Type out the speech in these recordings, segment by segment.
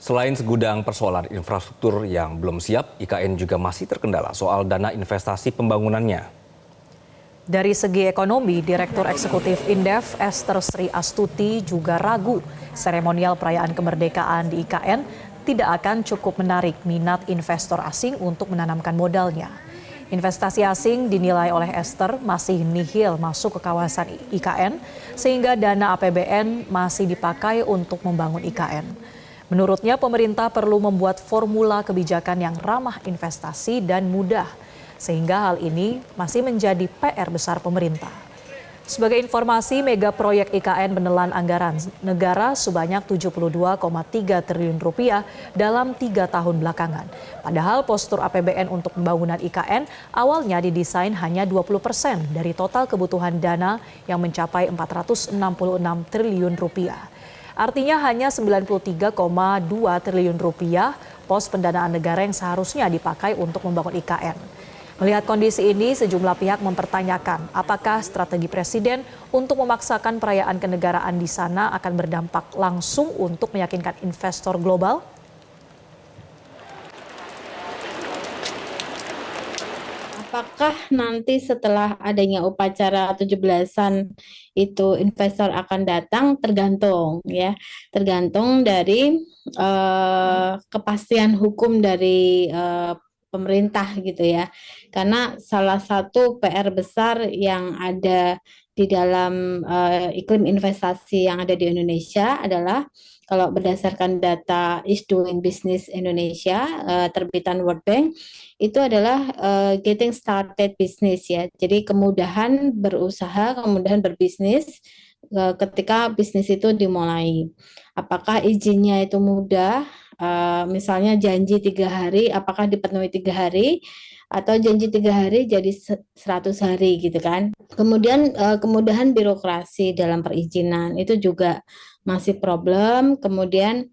Selain segudang persoalan infrastruktur yang belum siap, IKN juga masih terkendala soal dana investasi pembangunannya. Dari segi ekonomi, Direktur Eksekutif Indef Esther Sri Astuti juga ragu seremonial perayaan kemerdekaan di IKN tidak akan cukup menarik minat investor asing untuk menanamkan modalnya. Investasi asing dinilai oleh Esther masih nihil masuk ke kawasan IKN sehingga dana APBN masih dipakai untuk membangun IKN. Menurutnya pemerintah perlu membuat formula kebijakan yang ramah investasi dan mudah, sehingga hal ini masih menjadi PR besar pemerintah. Sebagai informasi, mega proyek IKN menelan anggaran negara sebanyak 72,3 triliun rupiah dalam 3 tahun belakangan. Padahal postur APBN untuk pembangunan IKN awalnya didesain hanya 20% dari total kebutuhan dana yang mencapai 466 triliun rupiah. Artinya hanya 93,2 triliun rupiah pos pendanaan negara yang seharusnya dipakai untuk membangun IKN. Melihat kondisi ini, sejumlah pihak mempertanyakan apakah strategi Presiden untuk memaksakan perayaan kenegaraan di sana akan berdampak langsung untuk meyakinkan investor global. Apakah nanti setelah adanya upacara 17-an itu investor akan datang, tergantung ya. Tergantung dari kepastian hukum dari pemerintah gitu ya. Karena salah satu PR besar yang ada di dalam iklim investasi yang ada di Indonesia adalah kalau berdasarkan data Is Doing Business Indonesia terbitan World Bank itu adalah getting started business ya. Jadi kemudahan berusaha, kemudahan berbisnis ketika bisnis itu dimulai. Apakah izinnya itu mudah? Misalnya janji 3 hari, apakah dipenuhi 3 hari? Atau janji 3 hari jadi 100 hari gitu kan. Kemudian kemudahan birokrasi dalam perizinan itu juga masih problem. Kemudian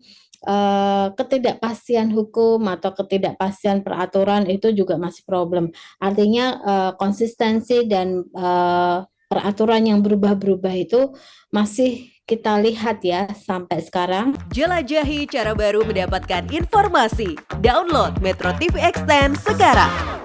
ketidakpastian hukum atau ketidakpastian peraturan itu juga masih problem. Artinya konsistensi dan peraturan yang berubah-berubah itu masih kita lihat ya sampai sekarang. Jelajahi cara baru mendapatkan informasi. Download Metro TV Extend sekarang.